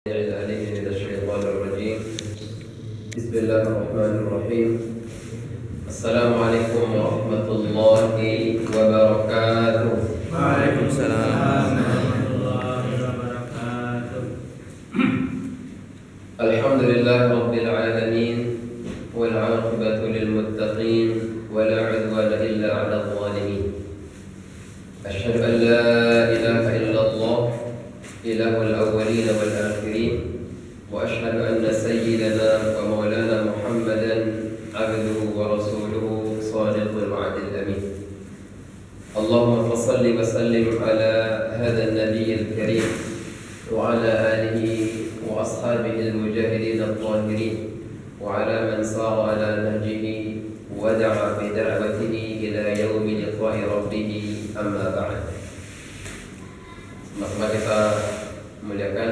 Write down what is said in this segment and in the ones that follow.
من الشيطان الرجيم. بسم الله الرحمن الرحيم. السلام عليكم ورحمة الله وبركاته. وعليكم السلام ورحمة الله وبركاته. الحمد لله رب العالمين والعاقبة للمتقين ولا عدوان إلا على الظالمين. أشهد أن لا إله إلا الله إله الأولين والآخرين، وأشهد أن سيدنا ومولانا محمدا عبده ورسوله صادق الوعد الأمين. اللهم صل وسلم على هذا النبي الكريم وعلى آله وأصحابه المجاهدين الطاهرين وعلى من سار على نهجه ودعا بدعوته إلى يوم لقاء ربه. أما بعد. Maka kita muliakan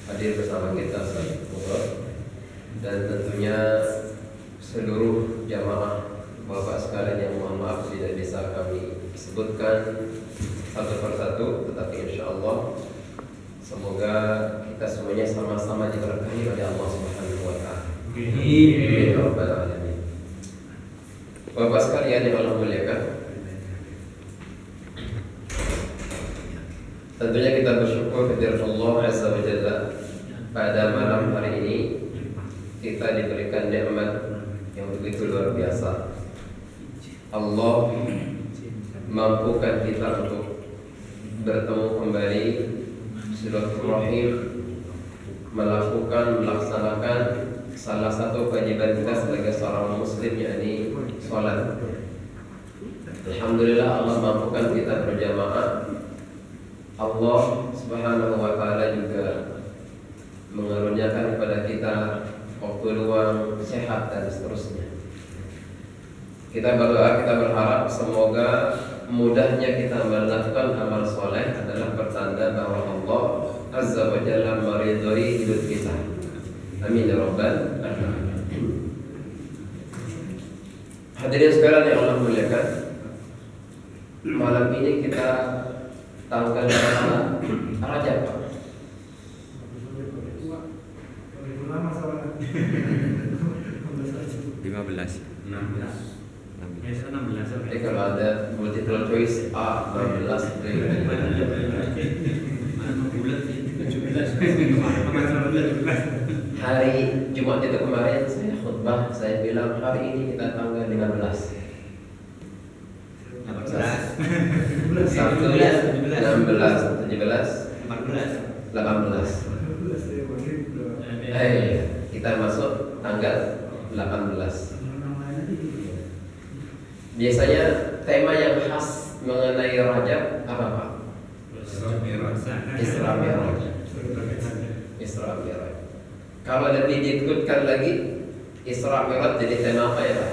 hadir bersama kita saat zuhur, dan tentunya seluruh jamaah Bapak sekalian yang mohon maaf tidak bisa kami sebutkan satu persatu, tetapi insya Allah semoga kita semuanya sama-sama diberkahi oleh Allah Subhanahu wa Ta'ala. Amin ya rabbal alamin. Bapak sekalian yang Allah muliakan, tentunya kita bersyukur kepada Allah Azza wa Jalla pada malam hari ini kita diberikan nikmat yang begitu luar biasa. Allah mampukan kita untuk bertemu kembali, silaturahim, melaksanakan salah satu kewajiban kita sebagai seorang muslim, yakni sholat. Alhamdulillah Allah mampukan kita berjamaah. Allah Subhanahu wa Ta'ala juga mengaruniakan kepada kita waktu luang, sehat, dan seterusnya. Kita berdoa, kita berharap semoga mudahnya kita melakukan amal soleh adalah pertanda bahwa Allah Azza wa Jalla meridhoi hidup kita. Amin ya rabbal alamin. Hadirin sekalian yang Allah muliakan, malam ini kita tanggal berapa Rajab, Pak? 15. Jadi kalau ada multiple choice A 16 hari Jumat itu kemarin saya khutbah, saya bilang hari ini kita tanggal 15. Sabtunya 16, 17, 18. Kita masuk tanggal 18. Biasanya tema yang khas mengenai Rajab apa, Pak? Isra Mi'raj. Isra Mi'raj. Kalau lebih dikutkan lagi, Isra Mi'raj jadi tema apa ya, Pak?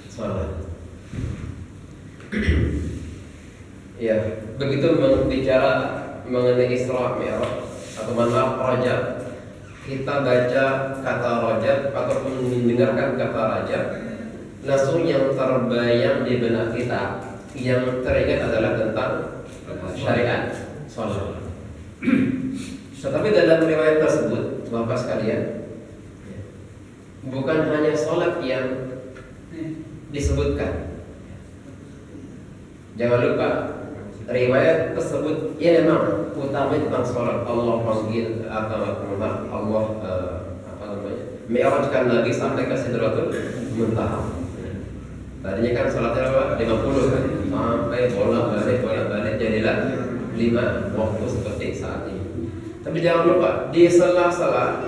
Salat. Ya, begitu bicara mengenai Isra Mi'raj atau maaf Rajab, kita baca kata Rajab ataupun mendengarkan kata Rajab, langsung yang terbayang di benak kita, yang teringat adalah tentang syariat salat. Tetapi dalam riwayat tersebut, Bapak sekalian, bukan hanya salat yang disebutkan. Jangan lupa, riwayat tersebut ya memang utama tentang sholat. Allah panggil Allah mi'rajkan Nabi sampai ke Sidratul Muntaha. Tadinya kan sholatnya berapa? 50 kan? Sampai bolak-balik jadilah 5 waktu seperti saat ini. Tapi jangan lupa di sela-sela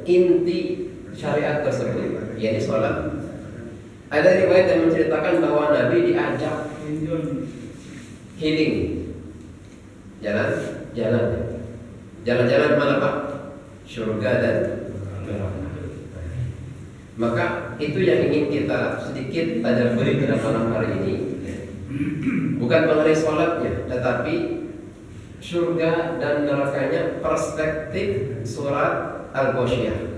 inti syariat tersebut, yakni sholat, ada riwayat yang menceritakan bahwa Nabi diajak healing, jalan-jalan mana, Pak? Surga dan neraka. Maka itu yang ingin kita sedikit tadabburi pada malam hari ini, bukan mengenai sholatnya, tetapi surga dan nerakanya, perspektif surat Al-Ghasyiyah.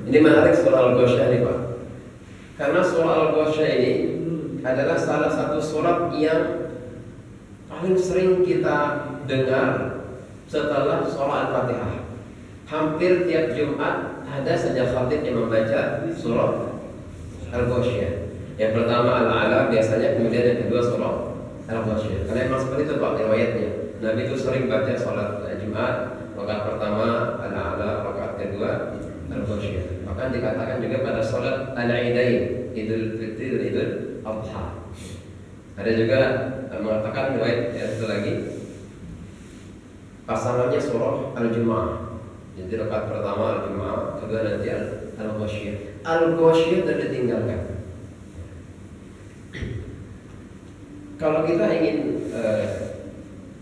Ini menarik surah Al-Ghasyiyah ini, Pak, karena surah Al-Ghasyiyah ini adalah salah satu surat yang paling sering kita dengar setelah sholat Al-Fatihah. Hampir tiap Jumat ada saja khatib yang membaca surah Al-Ghasyiyah. Yang pertama Al-A'la biasanya, kemudian yang kedua surah Al-Ghasyiyah. Karena memang seperti itu Pak riwayatnya. Nabi itu sering baca sholat Jumat, rakaat pertama Al-A'la, rakaat kedua Al-Ghasyiyah. Bahkan dikatakan juga pada sholat Al-Idain, Idul Fitri dan Idul Adha. Ada juga mengatakan riwayat yang satu lagi pasangannya surah Al-Jumu'ah. Jadi rakaat pertama Al-Jumu'ah, kedua nanti Al-Ghasyiyah. Al-Ghasyiyah dan ditinggalkan. Kalau kita ingin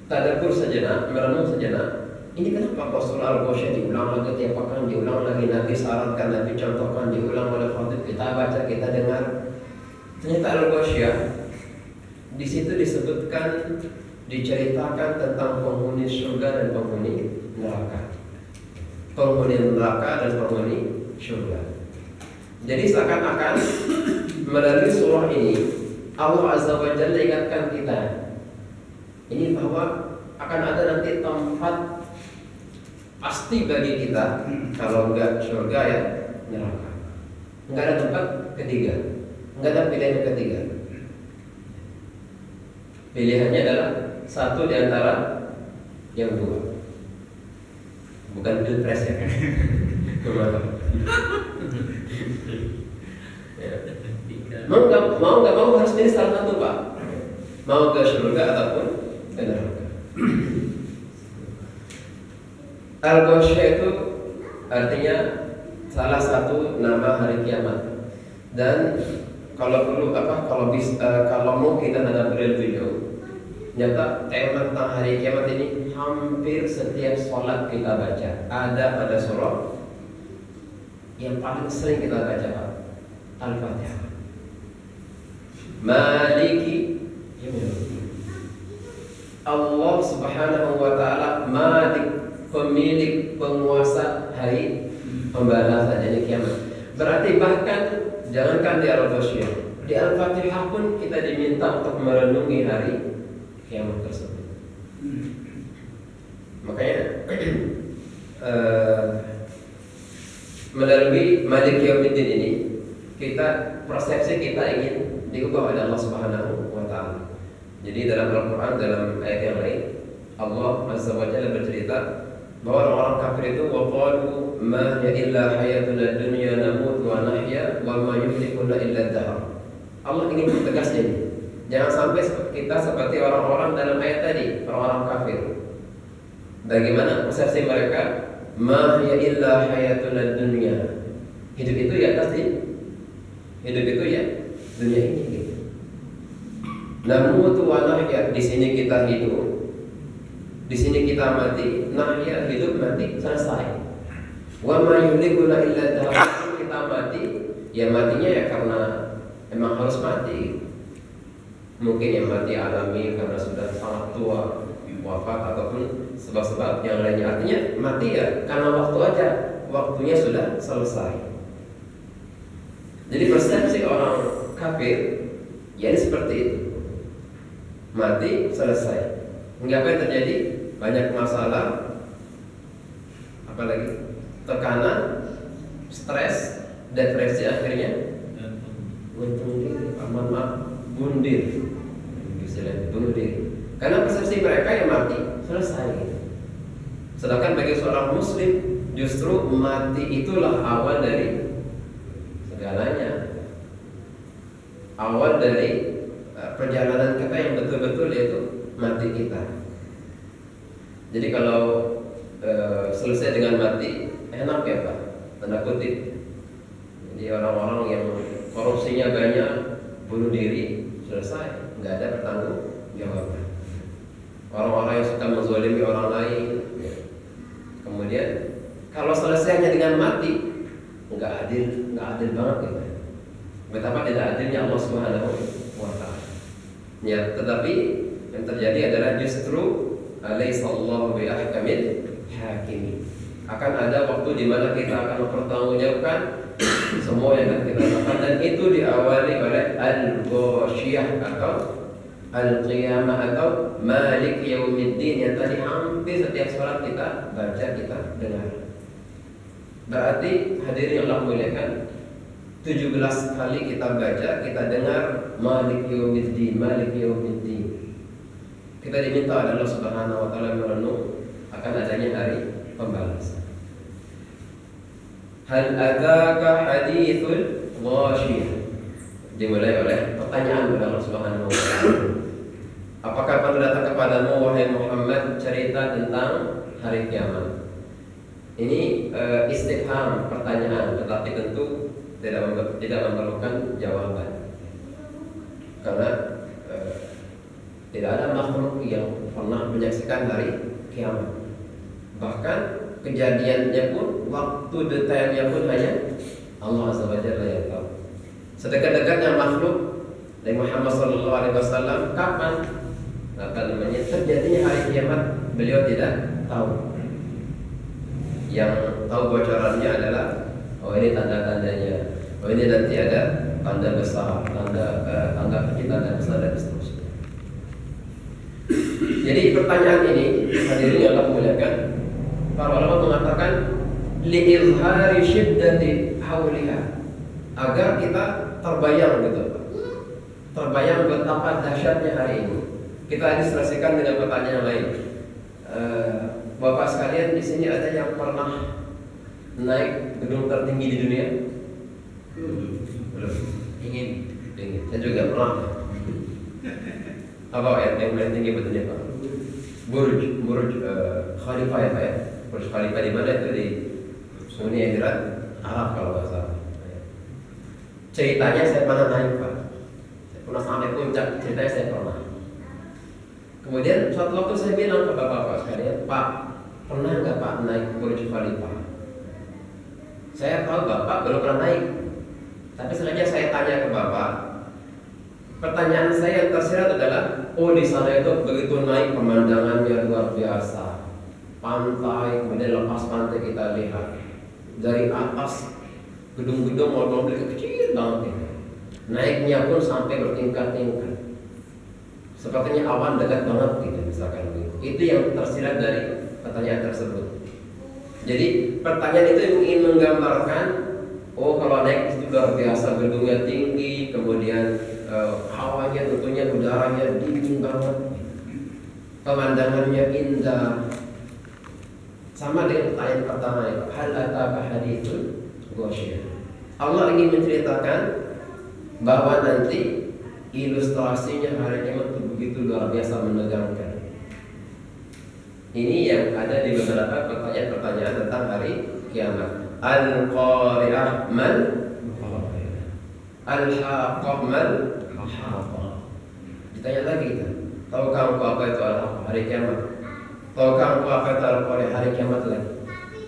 tadabbur sejenak, merenung sejenak, ini kenapa kok surah Al-Ghasyiyah diulang lagi tiap pekan, diulang lagi, Nabi syaratkan, Nabi contohkan, diulang oleh khatib, kita baca, kita dengar. Ternyata Al-Ghasyiyah di situ disebutkan, diceritakan tentang penghuni surga dan penghuni neraka. Penghuni neraka dan penghuni surga. Jadi seakan-akan melalui surah ini Allah Azza wa Jalla ingatkan kita ini bahwa akan ada nanti tempat pasti bagi kita, kalau enggak surga ya neraka. Enggak ada tempat ketiga, enggak ada pilihan yang ketiga. Pilihannya adalah satu di antara yang dua. Bukan pilpres ya. Mau nggak mau harus pilih salah satu Pak. Mau ke surga ataupun ke neraka. Al-Ghasyiyah itu artinya salah satu nama hari kiamat. Dan kalau perlu kalau mau kita nada video, nyata tema tentang hari kiamat ini hampir setiap sholat kita baca. Ada pada surah yang paling sering kita baca Pak, Al-Fatihah. Maliki yaumiddin. Allah Subhanahu wa taala Malik, pemilik, penguasa hari pembalasan, jadi kiamat. Berarti bahkan jangankan di Al-Ghasyiyah, di Al-Fatihah pun kita diminta untuk merenungi hari kiamat tersebut. Makanya melalui Malik Yaumiddin ini persepsi kita ingin diubah oleh Allah Subhanahu wa taala. Jadi dalam Al-Qur'an, dalam ayat yang lain, Allah Azza wa Jalla bercerita bahwa orang kafir itu waqalu ma hiya illa hayatuna dunya namut wa nahya wa ma yuhlikuna illa ad-dahr. Allah ingin mempertegas ini. Jangan sampai kita seperti orang-orang dalam ayat tadi, orang-orang kafir. Bagaimana persepsi mereka? Ma hiya illa hayatuna dunya. Hidup itu ya pasti. Hidup itu ya dunia ini gitu. Namut wa nahya, di sini kita hidup, di sini kita mati. Nahya, hidup mati selesai. Wa ma yuhlikuna illa dahr, kita mati, ya matinya ya karena emang harus mati. Mungkin yang mati alami karena sudah sangat tua, wafat, ataupun sebab-sebab yang lainnya. Artinya mati ya karena waktu aja, waktunya sudah selesai. Jadi persepsi orang kafir ya seperti itu. Mati selesai. Hingga apa yang terjadi? Banyak masalah, apalagi tekanan, stres, depresi, akhirnya bunuh diri. Bunuh diri. Karena persepsi mereka yang mati selesai. Sedangkan bagi seorang muslim justru mati itulah awal dari segalanya. Awal dari perjalanan kita yang betul-betul yaitu mati kita. Jadi kalau selesai dengan mati enak ya Pak, tanda kutip. Jadi orang-orang yang korupsinya banyak bunuh diri selesai, nggak ada bertanggung jawab. Orang-orang yang suka menzalimi orang lain, ya. Kemudian kalau selesainya dengan mati, nggak adil banget gitu. Betapa tidak adilnya Allah Subhanahu wa taala. Ya, tetapi yang terjadi adalah justru alaihissallahu bi ahkamil hakimin. Akan ada waktu di mana kita akan mempertanggungjawabkan semua yang akan kita lakukan, dan itu diawali oleh Al-Ghasyiyah atau Al-Qiyamah atau Malik Yaumiddin yang tadi hampir setiap sholat kita baca, kita dengar. Berarti hadirin Allah muliakan, 17 kali kita baca, kita dengar Malik Yaumiddin, Malik Yaumiddin. Kita diminta oleh Allah Subhanahu wa taala merenung akan adanya hari pembalasan. Hal ataka hadithul ghasyiyah. Dimulai oleh pertanyaan kepada Allah Subhanahu wa taala. Apakah pernah datang kepadamu wahai Muhammad cerita tentang hari kiamat? Ini istifham, pertanyaan, tetapi tentu tidak memerlukan jawaban. Karena tidak ada makhluk yang pernah menyaksikan hari kiamat. Bahkan kejadiannya pun, waktu detailnya pun hanya Allah Azza wa Jalla yang tahu. Sedekat-dekatnya makhluk dari Muhammad sallallahu alaihi wasallam kapan terjadinya hari kiamat beliau tidak tahu. Yang tahu bocorannya adalah ini tanda-tandanya. Ini nanti ada tanda besar, tanda kecil, tanda besar dan seterusnya. Jadi pertanyaan ini hadirin yang Allah muliakan, para ulama mengatakan li'izhari syiddati hauliha, agar kita terbayang gitu, terbayang betapa dahsyatnya hari ini. Kita ilustrasikan dengan pertanyaan lain. Bapak sekalian, di sini ada yang pernah naik gedung tertinggi di dunia? Belum. Ingin. Saya juga pernah. Apa yang paling tinggi betulnya Pak? Burj Khalifah ya Pak ya? Burj Khalifah di mana itu? Di Uni Emirat Arab kalau nggak salah. Ceritanya saya pernah naik Pak. Saya pernah sampai puncak. Ceritanya saya pernah. Kemudian suatu waktu saya bilang ke bapak-bapak sekalian, Pak, pernah nggak Pak naik Burj Khalifah? Saya tahu Bapak belum pernah naik, tapi sengaja saya tanya ke Bapak. Pertanyaan saya yang tersirat adalah, oh di sana itu begitu naik pemandangannya luar biasa, pantai, kemudian lepas pantai kita lihat dari atas gedung-gedung mobil kecil banget itu. Naiknya pun sampai bertingkat-tingkat. Sepertinya awan dekat banget gitu, misalkan begitu. Itu yang tersirat dari pertanyaan tersebut. Jadi pertanyaan itu ingin menggambarkan, oh kalau naik itu luar biasa, gedungnya tinggi, kemudian hawanya tentunya udaranya dingin banget, pemandangannya indah. Sama dengan pertanyaan pertama itu, hal ataka hadithul ghasyiyah. Allah ingin menceritakan bahwa nanti ilustrasinya hari kiamat itu begitu luar biasa menegangkan. Ini yang ada di beberapa pertanyaan-pertanyaan tentang hari kiamat. Al-Qari'ah mal Al-Haqqah mal Haqqah. Ditanya lagi kita, tahukah engkau apa itu Al-Haqqah, hari kiamat? Tahukah engkau apa itu Al-Qari'ah, hari kiamat lagi?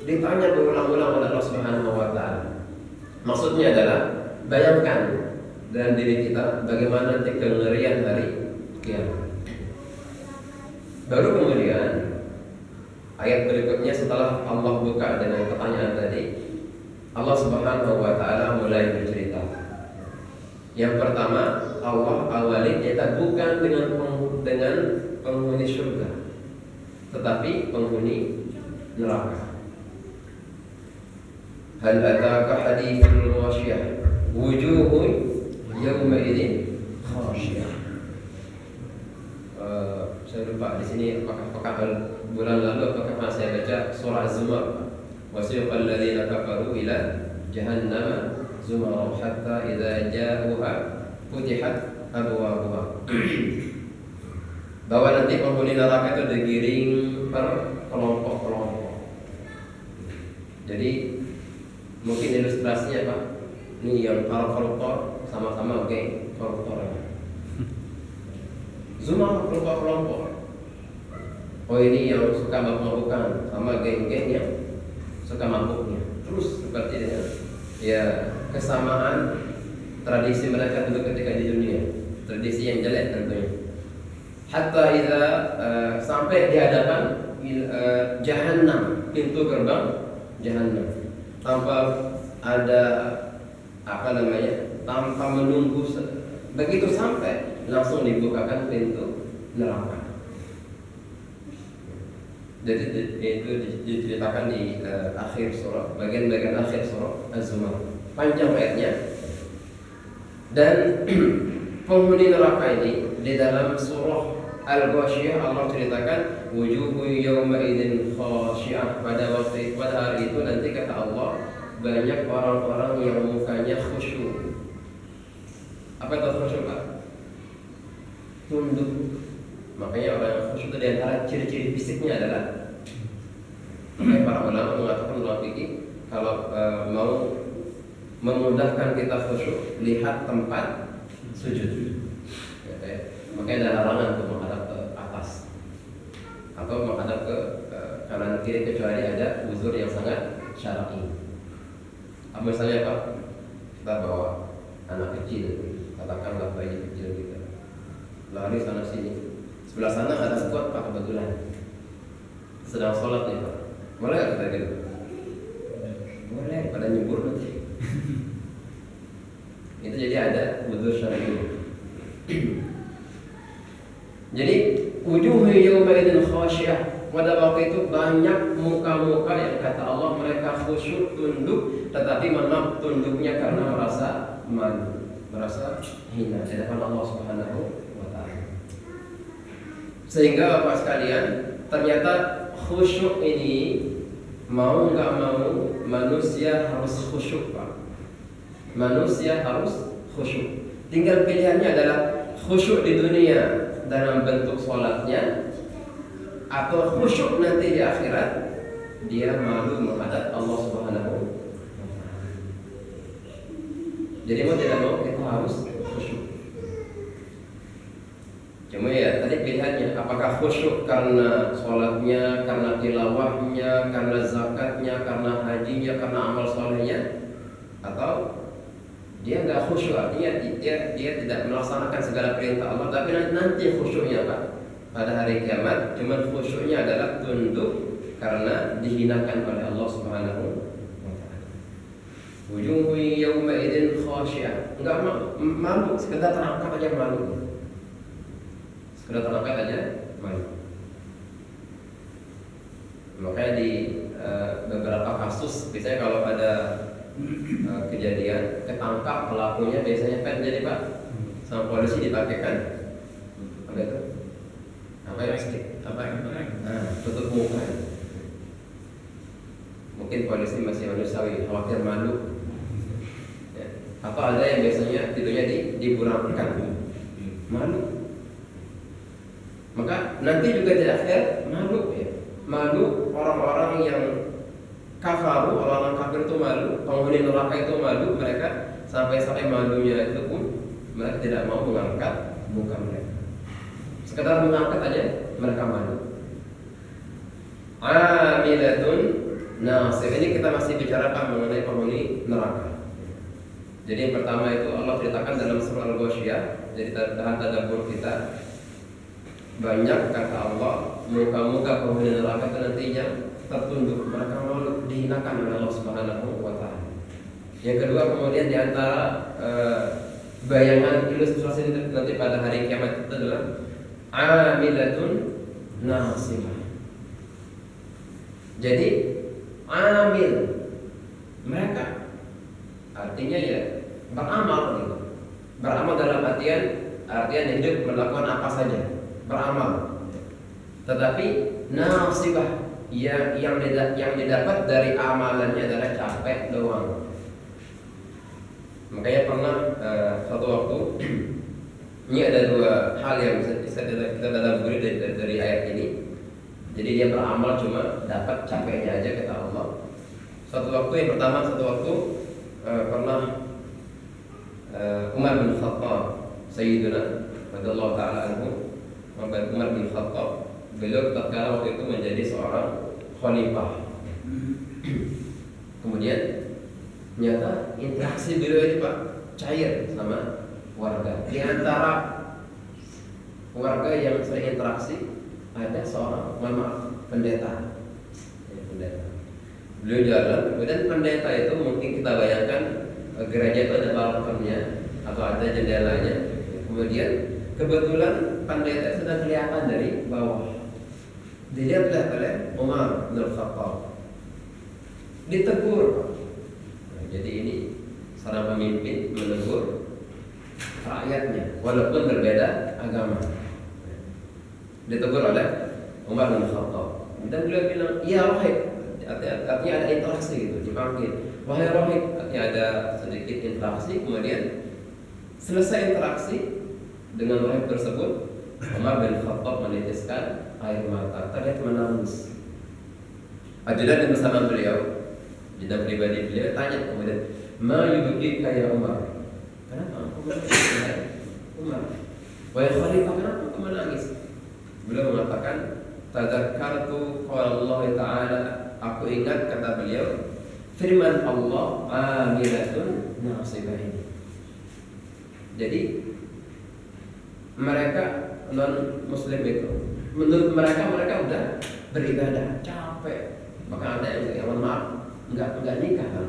Ditanya berulang-ulang oleh Allah Subhanahu wa taala. Maksudnya adalah bayangkan dalam diri kita bagaimana nanti kengerian hari kiamat. Baru kemudian ayat berikutnya setelah Allah buka dengan pertanyaan tadi, Allah Subhanahu wa taala mulai bercerita. Yang pertama, Allah awali kita bukan dengan penghuni surga, tetapi penghuni neraka. Hal ataka hadithul ghasyiyah wujuhun yawma idzin khasyiyah. Saya lupa di sini apakah bulan lalu apakah masih baca surah Az-Zumar. Wasiqal ladzina kafaru ila jahannam zumara hatta idza ja'uha futihat abwabuha. Bahwa nanti penghuni neraka itu digiring per kelompok-kelompok. Jadi mungkin ilustrasinya Pak, ini yang para koruptor sama-sama koruptor. Zumar kelompok-kelompok. Oh ini yang suka mabuk-mabukan sama geng-geng yang suka mabuknya. Terus seperti ini ya kesamaan tradisi mereka dulu ketika di dunia, tradisi yang jelek tentunya. Hatta idza sampai di hadapan jahannam, pintu gerbang jahannam, tanpa ada tanpa menunggu. Begitu sampai langsung dibukakan pintu neraka. Jadi itu diceritakan di akhir surah, bagian-bagian akhir surah Az-Zumar. Panjang ayatnya. Dan penghuni neraka ini di dalam surah Al-Ghasyiyah Allah ceritakan wujuhu yawma idzin khashi'ah. Pada hari itu nanti kata Allah banyak orang-orang yang mukanya khusyuk. Apa itu khusyuk, Pak? Tunduk. Makanya orang yang khusyuk itu diantara ciri-ciri fisiknya adalah, makanya para ulama mengatakan dalam fikih kalau mau memudahkan kita khusyuk, lihat tempat sujud. Makanya ada larangan untuk menghadap ke atas atau menghadap ke kanan kiri kecuali ada uzur yang sangat syar'i. Misalnya Pak, kita bawa anak kecil, katakanlah bayi kecil kita, lari sana sini, sebelah sana ada squad Pak kebetulan sedang sholat nih Pak, boleh nggak kita gitu? Boleh, pada nyebur nanti. Itu jadi ada uzur syar'i. Jadi wujuhu yawma idzin khashi'ah. Pada waktu itu banyak muka-muka yang kata Allah mereka khusyuk tunduk, tetapi memang tunduknya karena merasa malu, merasa hina di hadapan Allah Subhanahu wa taala. Sehingga Bapak sekalian, ternyata khusyuk ini mau nggak mau manusia harus khusyuk, Pak. Manusia harus khusyuk. Tinggal pilihannya adalah khusyuk di dunia dalam bentuk sholatnya, atau khusyuk nanti di akhirat dia malu menghadap Allah Subhanahu wa taala. Jadi mau tidak mau kita harus khusyuk. Cuma ya tadi pilihannya, apakah khusyuk karena sholatnya, karena tilawahnya, karena zakatnya, karena hajinya, karena amal solehnya, atau dia nggak khusyuk, artinya dia tidak melaksanakan segala perintah Allah, tapi nanti khusyuknya Pak pada hari kiamat, cuman khusyuknya adalah tunduk karena dihinakan oleh Allah Subhanahu wa taala. Wujuhu yawma idzin khashi'ah. Enggak malu, sekedar terangkat aja malu. Sekedar terangkat aja malu. Makanya di beberapa kasus, biasanya kalau ada kejadian ketangkap pelakunya, biasanya kan jadi Pak sama polisi dipakaikan apa itu? Apa ya? Tutup muka. Mungkin polisi masih manusiawi, khawatir malu. Ya. Atau ada yang biasanya tidurnya diburangkan, malu. Maka nanti juga di akhir malu ya. Malu orang-orang yang kafaru, orang-orang kafir itu malu, penghuni neraka itu malu, mereka sampai malunya itu pun mereka tidak mau mengangkat muka mereka. Sekedar mengangkat aja mereka malu. Amilatun nasir. Ini kita masih bicara mengenai penghuni neraka. Jadi yang pertama itu Allah ceritakan dalam surah Al-Ghasyiyah. Jadi tahan tadabbur kita, banyak kata Allah muka-muka penghuni neraka itu nantinya tertunduk, mereka malu, dihinakan oleh Allah Subhanahu wa taala. Yang kedua, kemudian di antara bayangan ilustrasi nanti pada hari kiamat itu adalah amilatun nasibah. Jadi amil, mereka artinya ya beramal gitu. Beramal dalam artian hidup melakukan apa saja, beramal. Tetapi nasibah, yang didapat dari amalannya adalah capek doang. Makanya pernah suatu waktu ini ada dua hal yang bisa kita tadabburi dari ayat ini. Jadi dia beramal cuma dapat capeknya aja kata Allah. Suatu waktu pernah Umar bin Khattab, Sayyidina radhiyallahu taala anhu, Umar bin Khattab, beliau tatkala waktu itu menjadi seorang khalifah. Kemudian nyata interaksi beliau ini Pak cair sama warga. Di antara warga yang sering interaksi ada seorang pendeta. Beliau jalan, kemudian pendeta itu mungkin kita bayangkan gereja itu ada balkonnya atau ada jendelanya. Kemudian Kebetulan pendeta sudah kelihatan dari bawah. Dilihatlah oleh Umar bin Khattab. Ditegur. Nah, jadi ini seorang pemimpin menegur rakyatnya walaupun berbeda agama. Ditegur oleh Umar bin Khattab. Dan beliau bilang, "Ya Wahid." Artinya ada interaksi gitu, dipanggil. "Wahai Wahid." Artinya ada sedikit interaksi. Kemudian selesai interaksi dengan Wahid tersebut, Umar bin Khattab menitiskan air mata, terlihat menangis. Ajudan yang bersama beliau, ajudan pribadi beliau tanya kemudian, "Ma yubkika ya Umar?" Kenapa engkau menangis ya Umar? Wahai Khalifah, kenapa engkau menangis? Beliau mengatakan, "Tadakkartu qala Allah Ta'ala." Aku ingat kata beliau, firman Allah, "Amilatun nasibah." Ini. Jadi mereka non Muslim itu, menurut mereka udah beribadah capek, maka ada yang maaf nggak nikah kan?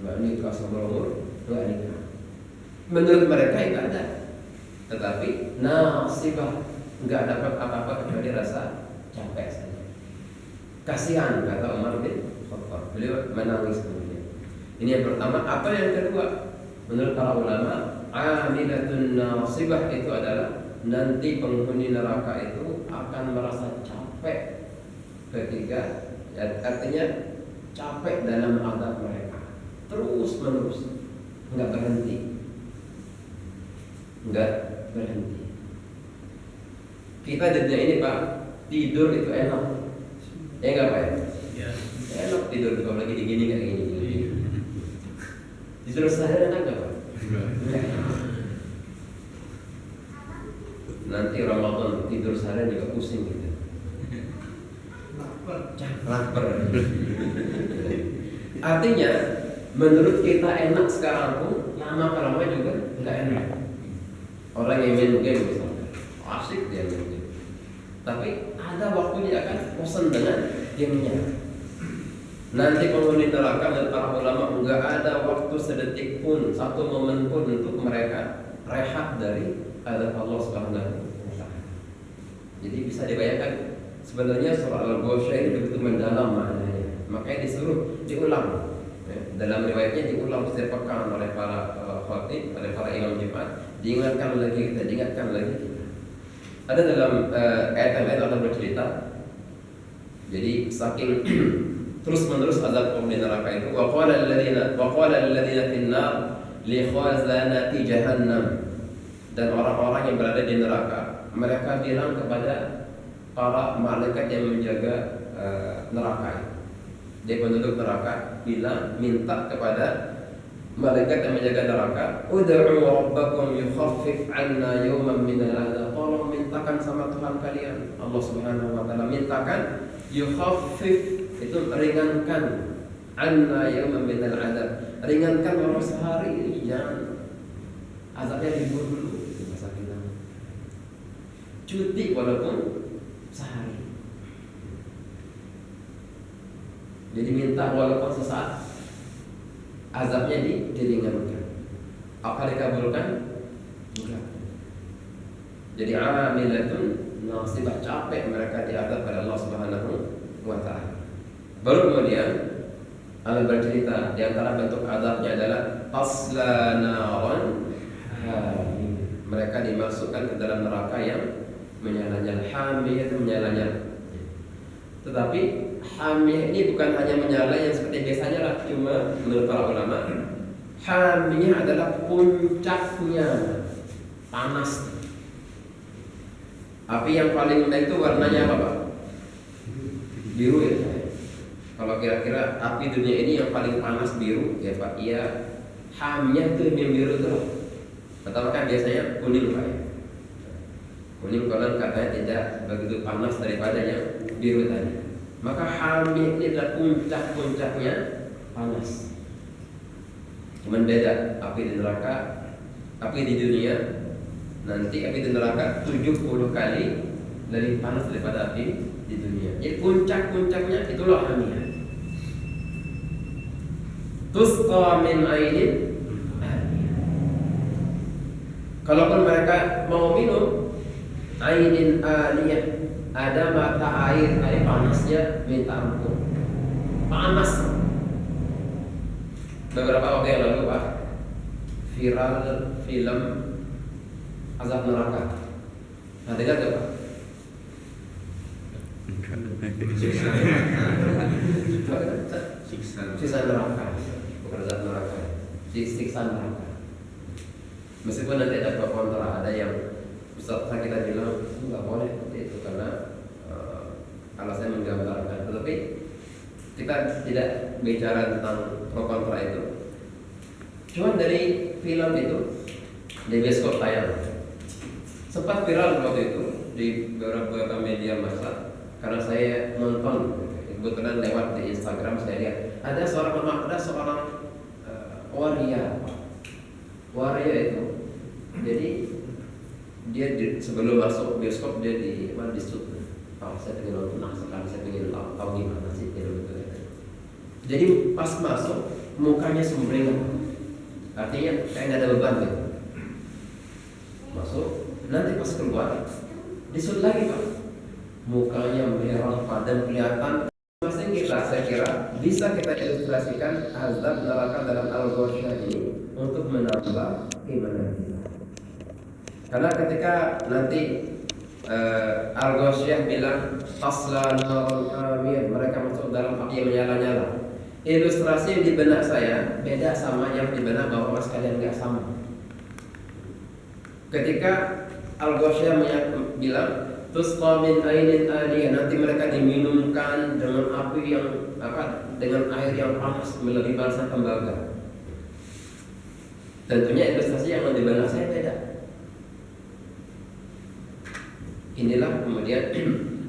Nggak nikah sama umur, nggak nikah. Menurut mereka ibadah, tetapi nasibah, nggak dapat apa-apa kecuali rasa capek saja. Kasihan kata Umar bin Khattab, beliau menangis kemudian. Ini yang pertama. Apa yang kedua? Menurut para ulama, amilatun nasibah itu adalah nanti penghuni neraka itu akan merasa capek ketika, artinya capek dalam azab mereka terus menerus, nggak berhenti. Kita di dunia ini Pak, tidur itu enak, ya nggak Pak? Ya. Enak tidur kalau lagi digini kayak gini. Tidur sehari enak nggak Pak? Nanti Ramadan tidur seharian juga pusing gitu. Lapar. Artinya menurut kita enak sekarang pun lama-lama juga nggak enak. Orang yang main game misalnya, asik dia main game. Tapi ada waktunya akan bosan dengan gamenya. Nanti penghuni neraka dan para ulama nggak ada waktu sedetik pun, satu momen pun untuk mereka rehat dari azab Allah Subhanahu wa Ta'ala. Jadi bisa dibayangkan sebenarnya surah Al-Ghasyiyah ini begitu mendalam maknanya. Makanya disuruh diulang. Dalam riwayatnya diulang setiap pekan oleh para khatib, oleh para imam Jumat. Diingatkan lagi kita. Ada dalam ayat yang lain Allah bercerita. Jadi saking terus menerus azab di neraka itu, wa qala alladziina fin nar li khazanati jahannam. Dan orang-orang yang berada di neraka, mereka bilang kepada para malaikat yang menjaga neraka. Dia penduduk neraka bilang, minta kepada malaikat yang menjaga neraka, ud'u rabbakum yukhaffif 'anna yawman min al-'adzab. Tolong mintakan sama Tuhan kalian, Allah Subhanahu wa Ta'ala, mintakan yukhaffif, itu ringankan, 'anna yawman min al-'adzab, ringankan walau sehari ini, jangan azabnya libur dulu di masa kita, cuti walaupun sehari. Jadi minta walaupun sesaat, azabnya diringankan. Apa dikabulkan? Enggak. Jadi amilatun nasibah, capek mereka diazab oleh Allah Subhanahu wa Ta'ala. Baru kemudian Allah bercerita di antara bentuk azabnya adalah tasla naran hamim. Mereka dimasukkan ke dalam neraka yang menyala-nyala. Hamim itu menyala-nyala. Tetapi hamiyah ini bukan hanya menyala yang seperti biasanya lah, cuma menurut para ulama hamiyah adalah puncaknya panas. Api yang paling rendah itu warnanya apa Pak? Biru ya. Kalau kira-kira api dunia ini yang paling panas biru ya Pak? Iya, hamiyah itu yang biru itu. Pertama kan biasanya kuning Pak ya. Kuning konon katanya tidak begitu panas daripada yang biru tadi. Maka hamiyah ini adalah puncak-puncaknya panas. Cuman beda, api di neraka, api di dunia, nanti api di neraka 70 kali lebih panas daripada api di dunia. Jadi puncak-puncaknya itulah hamiyah. Tusqa min ainin. Kalaupun mereka mau minum, ainin aliyah, ada mata air panasnya, minta ampun. Panas. Beberapa waktu yang lalu Pak, viral film Azab Neraka. Nah, dengar gak Pak? Siksa neraka, bukan azab neraka. Siksa neraka. Meskipun nanti ada pro kontra, ada yang Ustaz kita bilang nggak boleh seperti itu karena alasannya menggambarkan. Tetapi kita tidak bicara tentang pro kontra itu. Cuman dari film itu di bioskop tayang sempat viral waktu itu di beberapa media massa karena saya nonton kebetulan lewat di Instagram. Saya lihat ada seorang waria itu. Jadi dia sebelum masuk bioskop dia di shoot. Saya pengen nonton sekali, saya pengen tahu gimana sih film itu. Jadi pas masuk mukanya sumringah, artinya kayak nggak ada beban gitu. Masuk, nanti pas keluar di-shoot lagi Pak, mukanya merah padam kelihatan. Masing kita, saya kira bisa kita ilustrasikan azab neraka dalam Al-Ghasyiyah ini untuk menambah keimanan kita. Karena ketika nanti Al-Ghasyiyah bilang tasla narun hamiyah, mereka masuk dalam api yang menyala-nyala. Ilustrasi yang di benak saya beda sama yang di benak Bapak sekalian, nggak sama. Ketika Al-Ghasyiyah bilang tusqa min ainin aliyah, nanti mereka diminumkan dengan api yang dengan air yang panas melebihi bangsa tembaga. Tentunya ilustrasi yang di benak saya beda. Inilah kemudian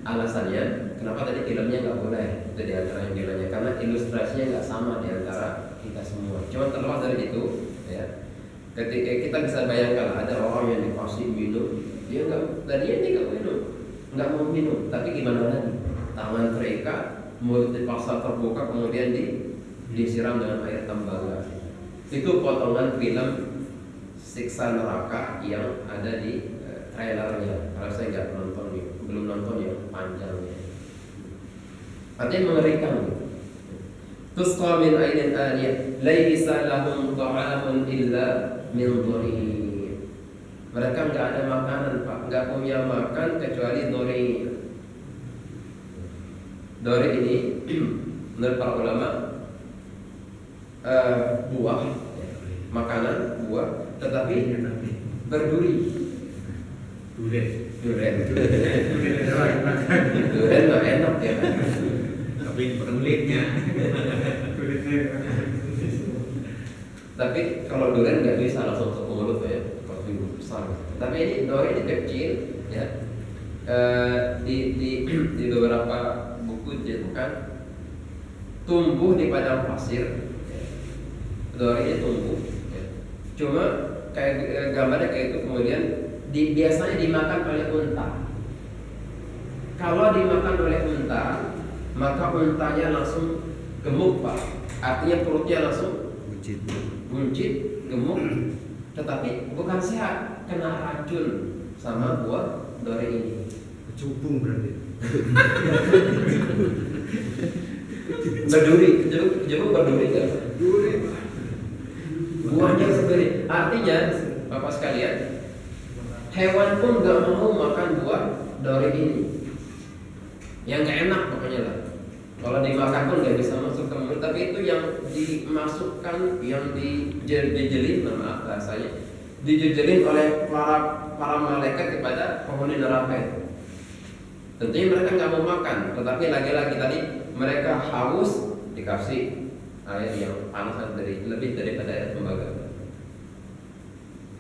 alasannya kenapa tadi filmnya nggak boleh, itu diantara yang bilangnya, karena ilustrasinya nggak sama diantara kita semua. Cuma terlepas dari itu, ya, ketika kita bisa bayangkan ada orang yang dikasih minum, dia nggak mau minum, tapi gimana lagi? Tangan terikat, mulut dipaksa terbuka, kemudian disiram dengan air tembaga. Itu potongan film siksa neraka yang ada di trailernya. Kalau saya belum nonton yang panjangnya. Artinya mengerikan. Tusqa min ainin aniyah, laisa lahum ta'amun illa min dhari'. Mereka nggak ada makanan Pak, nggak punya makan kecuali dhari'. Dhari' ini menurut para ulama buah, makanan buah, tetapi berduri. Durian mah enak ya. Tapi kulitnya. Tapi kalau durian nggak bisa langsung ke mulut ya, pasti besar. Tapi ini durian ini kecil ya. Di beberapa buku disebutkan tumbuh di padang pasir. Durian ini tumbuh. Ya. Cuma kayak gambarnya kayak itu, kemudian biasanya dimakan oleh unta. Kalau dimakan oleh unta, maka untanya langsung gemuk Pak. Artinya perutnya langsung buncit, gemuk, tetapi bukan sehat, kena racun sama buah duri ini. Cupung berarti. Berduri, jeruk berduri kan? Buahnya sendiri. Artinya Bapak sekalian, hewan pun gak mau makan buah duri ini. Yang gak enak pokoknya lah. Kalau dimakan pun gak bisa masuk ke mulut. Tapi itu yang dimasukkan, yang dijelin, maaf bahasanya, dijejelin oleh para malaikat kepada penghuni neraka itu. Tentunya mereka nggak mau makan, tetapi lagi-lagi tadi mereka haus, dikasih air yang panas lebih daripada air tembaga.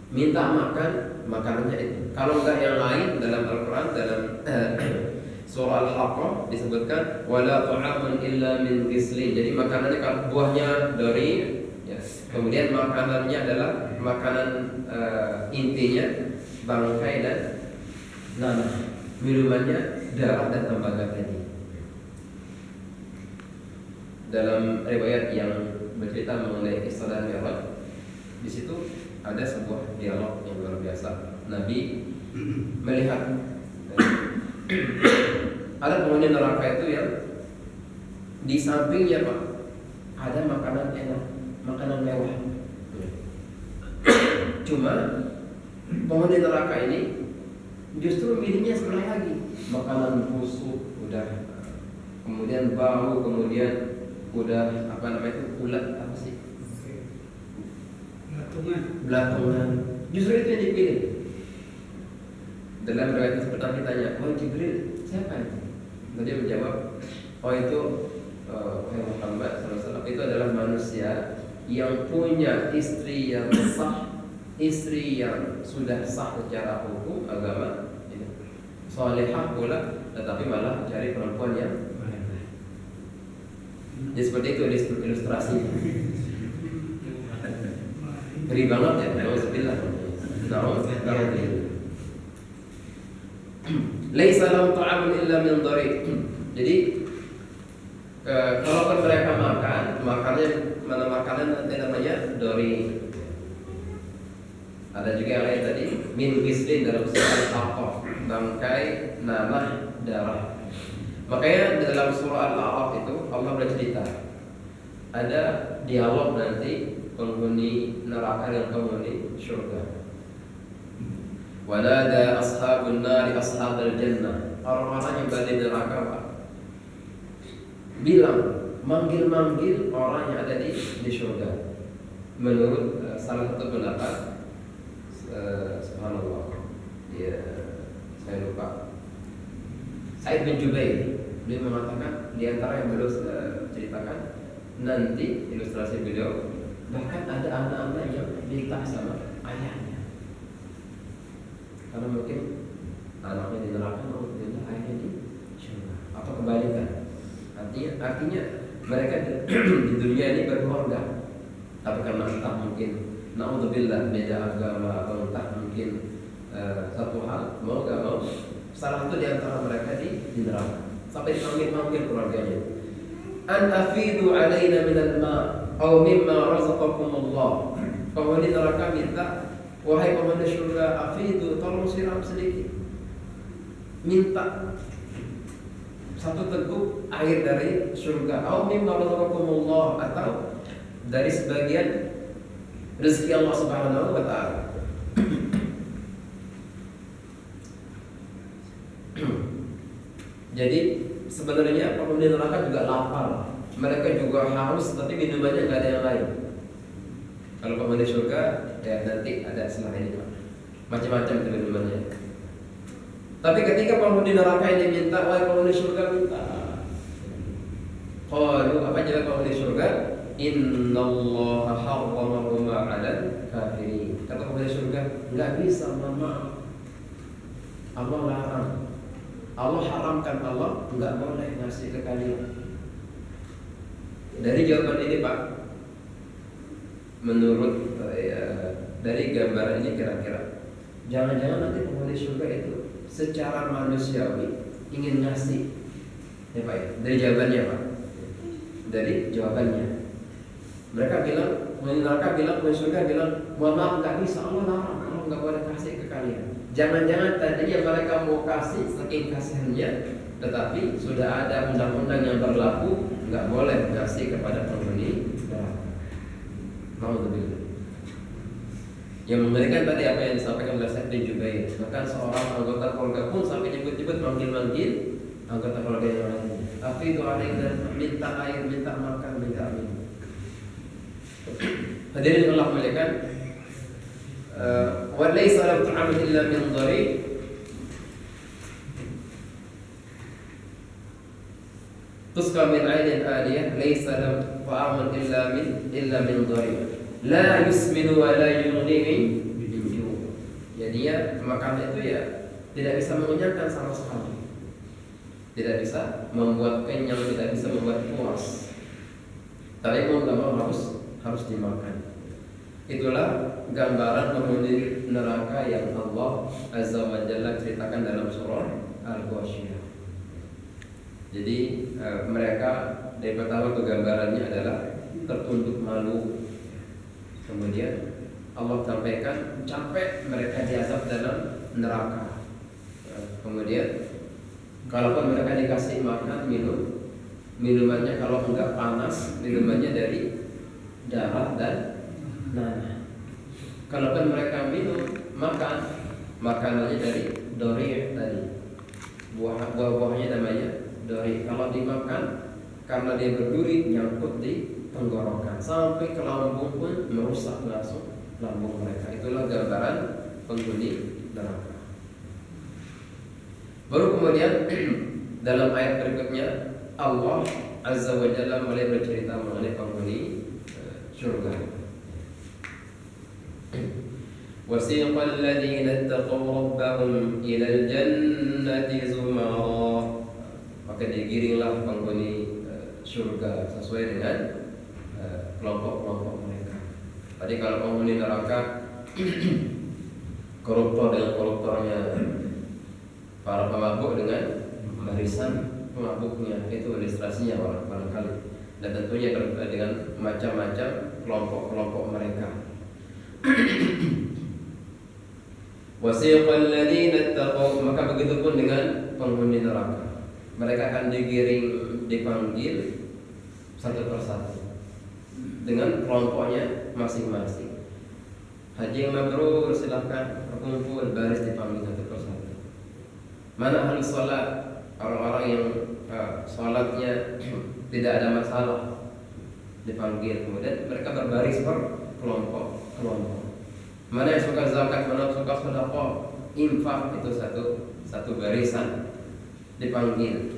Minta makan, makanannya itu. Kalau enggak yang lain, dalam Al-Quran dalam surah Al-Haqqah disebutkan wala ta'amun illa min ghislin. Jadi makanannya kalau buahnya dari ya, kemudian makanannya adalah makanan intinya bangkai dan nanah, minumannya darah dan tembaga tadi. Dalam riwayat yang bercerita mengenai Isra dan Mi'raj, di situ ada sebuah dialog yang luar biasa. Nabi melihat ada penghuni neraka itu yang di sampingnya Pak ada makanan enak, makanan mewah. Cuma penghuni neraka ini justru milihnya sebelah lagi, makanan busuk, udah kemudian bau, kemudian udah apa namanya itu ulat apa sih? Belatungan. Justru itu yang dipilih. Dalam riwayat seperti ditanya, oh Jibril, siapa itu? Dia menjawab, oh itu Muhammad SAW itu adalah manusia yang punya istri yang sah, istri yang sudah sah secara hukum agama, salihah pula, tetapi malah cari perempuan yang jadi seperti itu ilustrasi. Ngeri banget ya, nauzubillah. Laisa lahum ta'amun illa min dhari'. Jadi kalau mereka makannya nanti namanya dori. Ada juga yang lain tadi min gislin dalam surah Al-A'raf, bangkai nanah darah. Makanya dalam surah Al-A'raf itu Allah bercerita ada dialog nanti penghuni neraka dan penghuni surga. Walada ashabun nari ashabal jannah. Orang-orang yang berada di neraka Pak bilang, manggil-manggil orang yang ada di surga. Menurut salah satu pendapat, subhanallah, saya lupa, Sa'id bin Jubair, dia mengatakan di antara yang beliau ceritakan nanti ilustrasi beliau, bahkan ada anak-anak yang minta sama ayahnya, karena mungkin anaknya di neraka, mungkin ayahnya di surga, atau kebalikan. Artinya mereka di dunia ini berkeluarga, tapi karena entah mungkin naudzubillah beda agama atau entah mungkin satu hal mau gak mau salah satu di antara mereka di neraka sampai dipanggil keluarganya. An afidu alaina minal ma' aw mimma razaqakumullah. Penghuni neraka minta, wahai penghuni surga, afidu, tolong siram sedikit. Minta satu teguk air dari surga, aw mimma razaqakumullah, atau dari sebagian rezeki Allah Subhanahu wa taala. Jadi sebenarnya penghuni neraka juga lapar, mereka juga haus, tapi minumannya nggak ada yang lain. Kalau penghuni surga, ya nanti ada setelah ini macam-macam minumannya. Tapi ketika penghuni neraka ini minta, wahai penghuni surga minta. Qalu, apa jawab penghuni surga? Innallaha harramahuma 'alal kafirin. Kata penghuni surga, nggak bisa, maaf. Allah larang. Allah haramkan, Allah nggak boleh ngasih ke kalian. Dari jawaban ini Pak, menurut dari gambaran ini kira-kira jangan-jangan nanti penghuni surga itu secara manusiawi ingin ngasih, ya Pak ya? Dari jawabannya Pak, dari jawabannya mereka bilang, penghuni neraka bilang, penghuni surga bilang, mohon maaf nggak bisa, Allah larang, Allah nggak boleh kasih ke kalian. Jangan-jangan tadinya mereka mau kasih saking kasihannya, tetapi sudah ada undang-undang yang berlaku, nggak boleh ngasih kepada penghuni neraka. Nauzubillah. Yang mengerikan tadi apa yang disampaikan oleh Sa'id bin Jubair. Bahkan seorang anggota keluarga pun sampai nyebut-nyebut manggil-manggil anggota keluarga yang lainnya. Tapi itu ada yang minta air, minta makan, minta minum. Hadirin Allah muliakan. Wa laysa lahu ta'amun illa min dhari'. Tusqa min 'ainin aliyah, laysa lahu ta'amun illa min dhari'. La yusminu wa la yughni min ju'. Jadi ya makanan itu ya tidak bisa mengenyangkan sama sekali. Tidak bisa membuat kenyang, tidak bisa membuat puas. Tapi mau nggak mau harus dimakan. Itulah gambaran penghuni neraka yang Allah Azza wa Jalla ceritakan dalam surah Al-Ghasyiyah. Jadi mereka dari pertama gambarannya adalah tertunduk malu, kemudian Allah sampaikan sampai mereka diazab dalam neraka. Kemudian kalaupun mereka dikasih makan minum, minumannya kalau enggak panas, minumannya dari darah dan nanah. Kalaupun mereka minum makan, makanannya dari dori tadi, buah-buahnya namanya dori. Kalau dimakan karena dia berduri nyangkut di tenggorokan sampai ke lambung pun merusak langsung lambung mereka. Itulah gambaran penghuni neraka. Baru kemudian dalam ayat berikutnya Allah Azza wa Jalla mulai bercerita mengenai penghuni surga. Wasiqal ladzina ittaqaw rabbahum ilal jannati zumara. Maka digiringlah penghuni surga sesuai dengan kelompok-kelompok mereka. Tadi kalau penghuni neraka koruptor dengan koruptornya, para pemabuk dengan barisan pemabuknya, itu ilustrasinya barangkali. Dan tentunya dengan macam-macam kelompok-kelompok mereka. Wasiqal ladzina ittaqaw, maka begitu pun dengan penghuni neraka. Mereka akan digiring, dipanggil satu persatu dengan kelompoknya masing-masing. Haji yang mabrur silahkan berkumpul, baris dipanggil satu persatu. Mana ahli salat, orang-orang yang salatnya tidak ada masalah, dipanggil. Kemudian mereka berbaris per kelompok. Mana yang suka zakat, mana yang suka sedekah, infak, itu satu barisan dipanggil.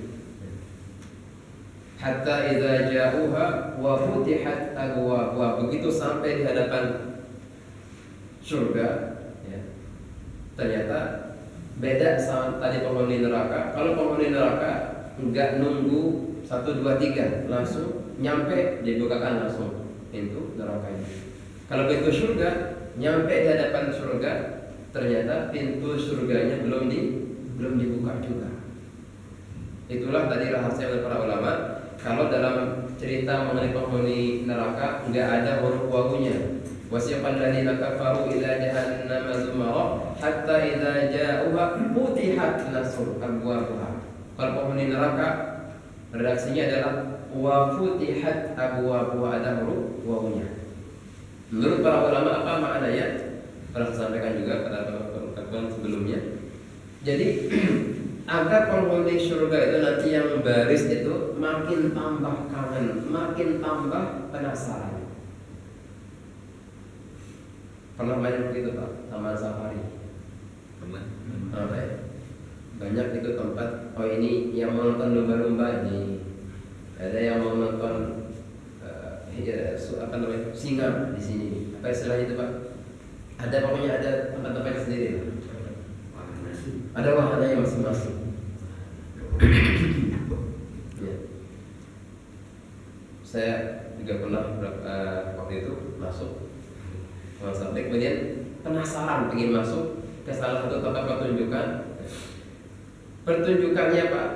Hatta idza ja'uha wa futihat abwabuha, begitu sampai di hadapan surga, ya, ternyata beda sama tadi penghuni neraka. Kalau penghuni neraka enggak nunggu 1, 2, 3, langsung nyampe, dibukakan langsung pintu nerakanya. Kalau pintu surga, nyampe di hadapan surga, ternyata pintu surganya belum dibuka juga. Itulah tadi rahasia dari para ulama. Kalau dalam cerita mengenai penghuni neraka enggak ada huruf wawunya. Wasiqal ladzina kafaru ila jahannam zumara hatta idza ja'uha futihat abwabuha. Kalau penghuni neraka redaksinya adalah wa futihat abwabuha, ada huruf wawunya. Menurut para ulama apa maknanya? Pernah saya sampaikan juga pada pertemuan sebelumnya. Jadi agar penghuni surga itu nanti yang baris itu makin tambah kangen, makin tambah penasaran. Pernah main begitu Pak, Taman Safari? Pernah. Banyak itu tempat. Oh ini yang mau nonton lumba-lumba ini, ada yang mau nonton singa di sini. Apa istilahnya itu Pak? Ada, pokoknya ada tempat-tempat sendiri. Ada wahananya masing-masing. Ya. Saya juga pernah waktu itu masuk sampai kemudian penasaran ingin masuk ke salah satu tempat pertunjukan. Pertunjukannya Pak,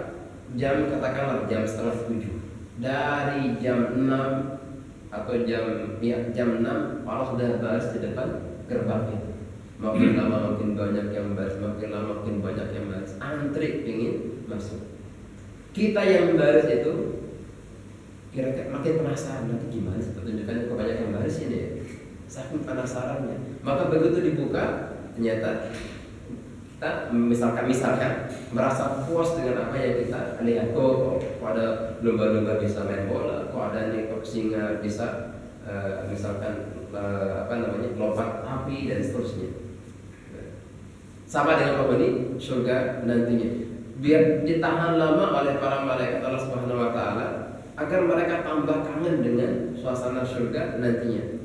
katakanlah jam 6:30. Dari jam 6 atau jam 6 Allah sudah baris di depan gerbang itu. Makin lama makin banyak yang baris, makin lama makin banyak yang baris. Antri ingin masuk. Kita yang baris itu kira-kira makin penasaran, nanti gimana sih pertunjukannya, kok banyak yang baris ini ya? Saking penasarannya. Maka begitu dibuka, ternyata kita misalkan merasa puas dengan apa yang kita lihat. Kok ada lumba-lumba bisa main bola, kok ada nih singa bisa lompat api dan seterusnya. Sama dengan penghuni surga nantinya. Biar ditahan lama oleh para malaikat Allah Subhanahu wa taala agar mereka tambah kangen dengan suasana surga nantinya.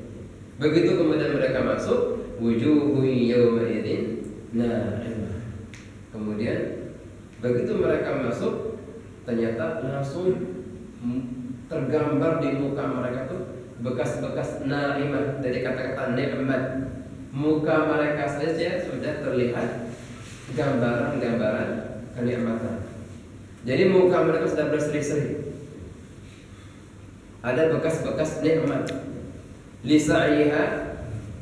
Begitu kemudian mereka masuk, wujuhu yawma idzin na'imah. Kemudian begitu mereka masuk, ternyata langsung tergambar di muka mereka tuh bekas-bekas na'imah, dari kata-kata nikmat. Muka mereka saja sudah terlihat gambaran-gambaran kenikmatan. Jadi muka mereka sudah berseri-seri. Ada bekas-bekas nikmat. Lisa'iha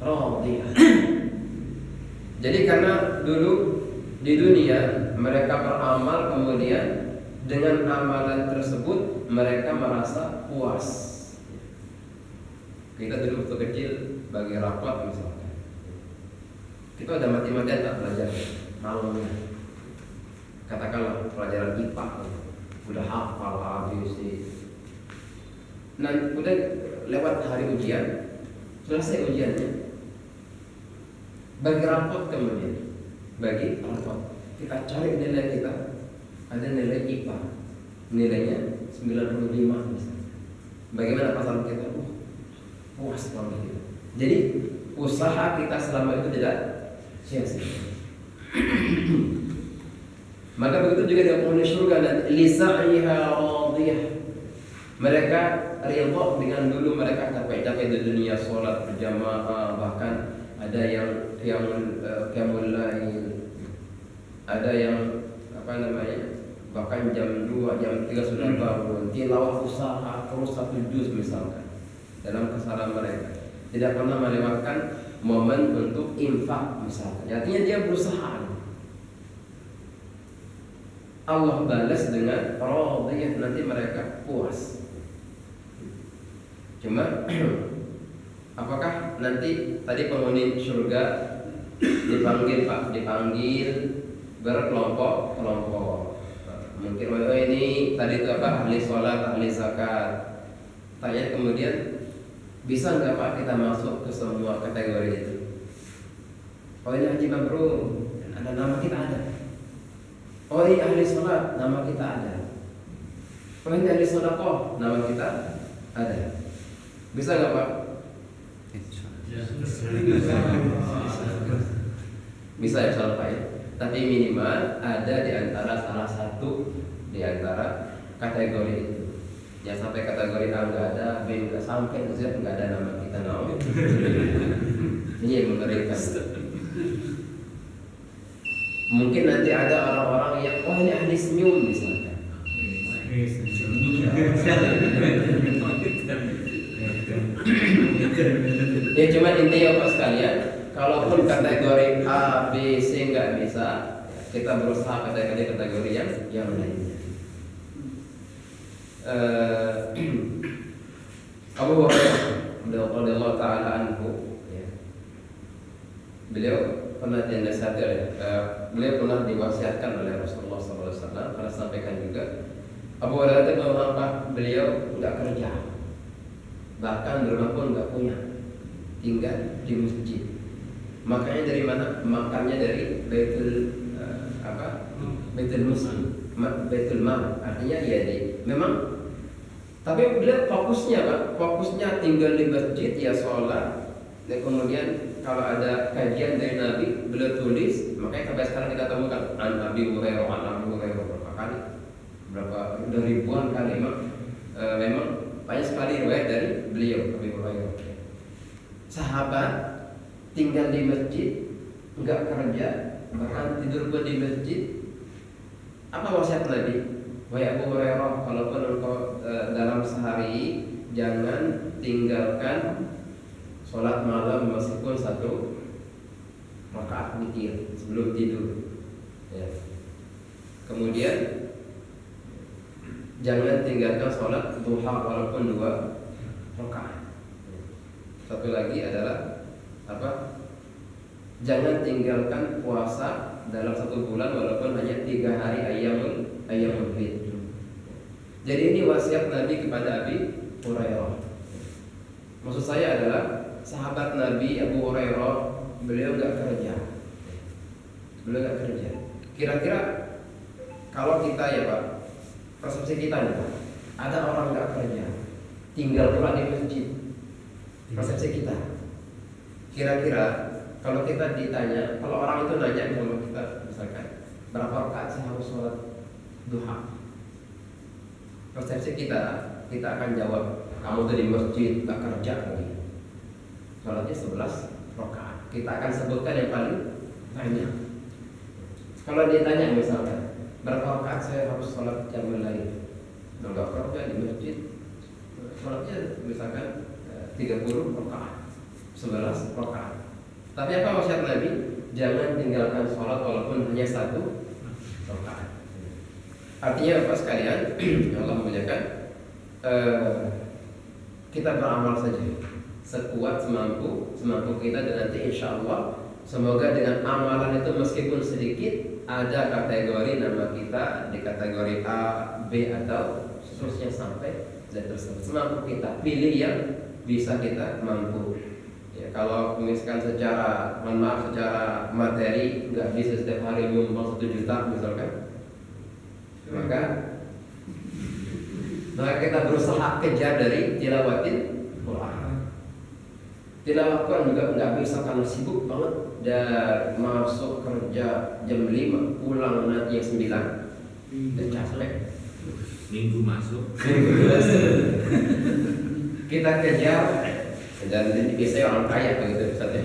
radiyah. Jadi karena dulu di dunia mereka beramal, kemudian dengan amalan tersebut mereka merasa puas. Kita dulu waktu kecil bagi rapot misalkan, kita udah mati-matian tak belajar malamnya. Katakanlah pelajaran IPA, udah hafal ABC. Nah, udah lewat hari ujian, selesai ujiannya, bagi rapot kemudian, bagi rapot kita cari nilai kita, ada nilai IPA, nilainya 95 misalnya. Bagaimana pasal kita? Puas banget gitu. Jadi usaha kita selama itu tidak sia-sia. Maka begitu juga di penghuni surga, dan lisa'iha radiyah. Mereka ridha dengan dulu mereka capek-capek di dunia, sholat berjamaah, bahkan ada yang qiyamul lail, ada yang bahkan jam 2, jam 3 sudah bangun, tilawah usaha terus 1 juz misalkan. Dalam kesalahan mereka tidak pernah melewatkan momen untuk infak misalkan. Artinya dia berusaha. Allah balas dengan radiyah, nanti mereka puas. Cuma apakah nanti tadi penghuni surga dipanggil berkelompok-kelompok. Mungkin ini tadi itu ahli sholat, ahli zakat. Tanya kemudian, bisa nggak Pak kita masuk ke semua kategori itu? Oh ini haji mabrur, ada nama kita ada. Oh ini ahli sholat, nama kita ada. Oh ini ahli sedekah, nama kita ada. Bisa nggak Pak? Bisa ya soal Pak ya. Tapi minimal ada di antara salah satu di antara kategori itu. Ya sampai kategori A nggak ada, B nggak sampai, Z nggak ada nama kita naon. Ini yang mengerikan. Mungkin nanti ada orang-orang yang ini ahli senyum misalnya. Ya cuma intinya Pak sekalian, kalaupun kategori A, B, C nggak bisa, kita berusaha kategori yang lainnya. Abu Hurairah radhiyallahu taala anhu, ya. Beliau pernah dinasihati beliau pernah diwasiatkan oleh Rasulullah SAW. Pernah sampaikan juga, Abu Hurairah itu bahwa beliau nggak kerja, bahkan rumah pun nggak punya, tinggal di masjid. Makanya dari mana? Makannya dari Baitul Muslim, Baitul Mal. Artinya ya memang. Tapi beliau fokusnya tinggal di masjid, ya sholat. Dan kemudian kalau ada kajian dari Nabi, beliau tulis. Makanya sampai sekarang kita temukan an Abi Hurairah berapa kali, udah ribuan kali. Memang banyak sekali riwayat dari beliau Abi Hurairah. Sahabat tinggal di masjid, enggak kerja, bahkan tidur pun di masjid. Apa wasiat Nabi? Wahai Abu Hurairah, kalaupun engkau dalam sehari jangan tinggalkan sholat malam meskipun 1 rakaat witir sebelum tidur. Ya. Kemudian jangan tinggalkan sholat duha walaupun 2 rakaat. Satu lagi adalah jangan tinggalkan puasa dalam 1 bulan walaupun hanya 3 hari ayyamul bid. Jadi ini wasiat Nabi kepada Abi Hurairah. Maksud saya adalah sahabat Nabi Abu Hurairah, beliau nggak kerja. Kira-kira kalau kita ya Pak, persepsi kita nih Pak, ada orang nggak kerja, tinggal pula di masjid. Persepsi kita. Kira-kira kalau kita ditanya, kalau orang itu nanya sama kita misalkan, berapa rakaat saya harus sholat duha? Persepsi kita akan jawab, kamu tuh di masjid gak kerja lagi, sholatnya 11 rakaat. Kita akan sebutkan yang paling banyak. Kalau dia tanya misalkan, berapa rakaat saya harus sholat qiyamul lail? Gak kerja di masjid, sholatnya misalkan 30 rakaat. 11 rakaat. Tapi apa wasiat Nabi? Jangan tinggalkan sholat walaupun hanya 1 rakaat. Artinya Bapak sekalian, ya Allah memuliakan, kita beramal saja sekuat semampu kita, dan nanti insya Allah semoga dengan amalan itu meskipun sedikit ada kategori nama kita di kategori A, B atau seterusnya sampai Z tersebut. Semampu kita, pilih yang bisa kita mampu. Ya, kalau misalkan secara materi nggak bisa setiap hari nyumbang 1 juta misalkan, maka kita berusaha kejar dari tilawatin Quran. Tilawat Quran juga nggak bisa karena sibuk banget, dari masuk kerja jam 5, pulang nanti jam 9, dan capek. Minggu masuk. Kita kejar, dan ini biasanya orang kaya begitu misalnya.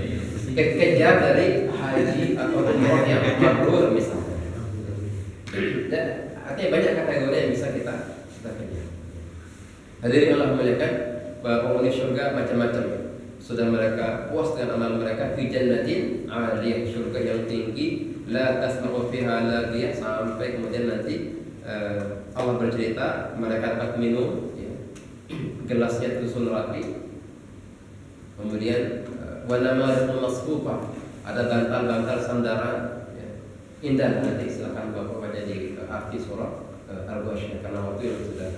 Kejar dari haji atau umroh yang mabrur misalnya. Dan artinya banyak kategori yang bisa kita kejar. Hadirin Allah muliakan, bahwa penghuni surga macam-macam. Sudah mereka puas dengan amal mereka, fi jannatin 'aliyah, surga yang tinggi, la tasma'u fiha laghiyah, sampai kemudian nanti Allah bercerita mereka dapat minum, ya, gelasnya tersusun rapi. Kemudian wa namariqu masfufah, ada bantal-bantal sandaran, ya. Indah. Nanti silakan Bapak baca di arti surah Al-Ghasyiyah karena waktu yang sudah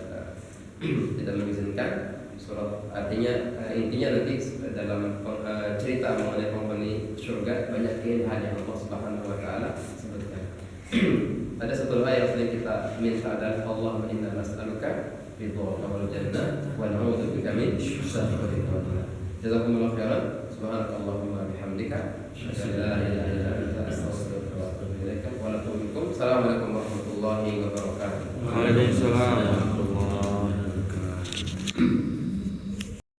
tidak mengizinkan. Surat artinya intinya nanti dalam cerita mengenai penghuni surga banyak keindahan yang Allah Subhanahu wa taala sebutkan. Ada satu doa yang sering kita minta adalah Allahumma inna nas'aluka ridhaka wal jannah wa na'udzubika min sakhatika wan nar. Jazakumullahu khairan. Subhanakallahumma bihamdika asyhadu an la ilaha illa anta astaghfiruka wa atubu ilaik. Wa lakum assalamualaikum warahmatullahi wabarakatuh. Waalaikumsalam warahmatullahi wabarakatuh.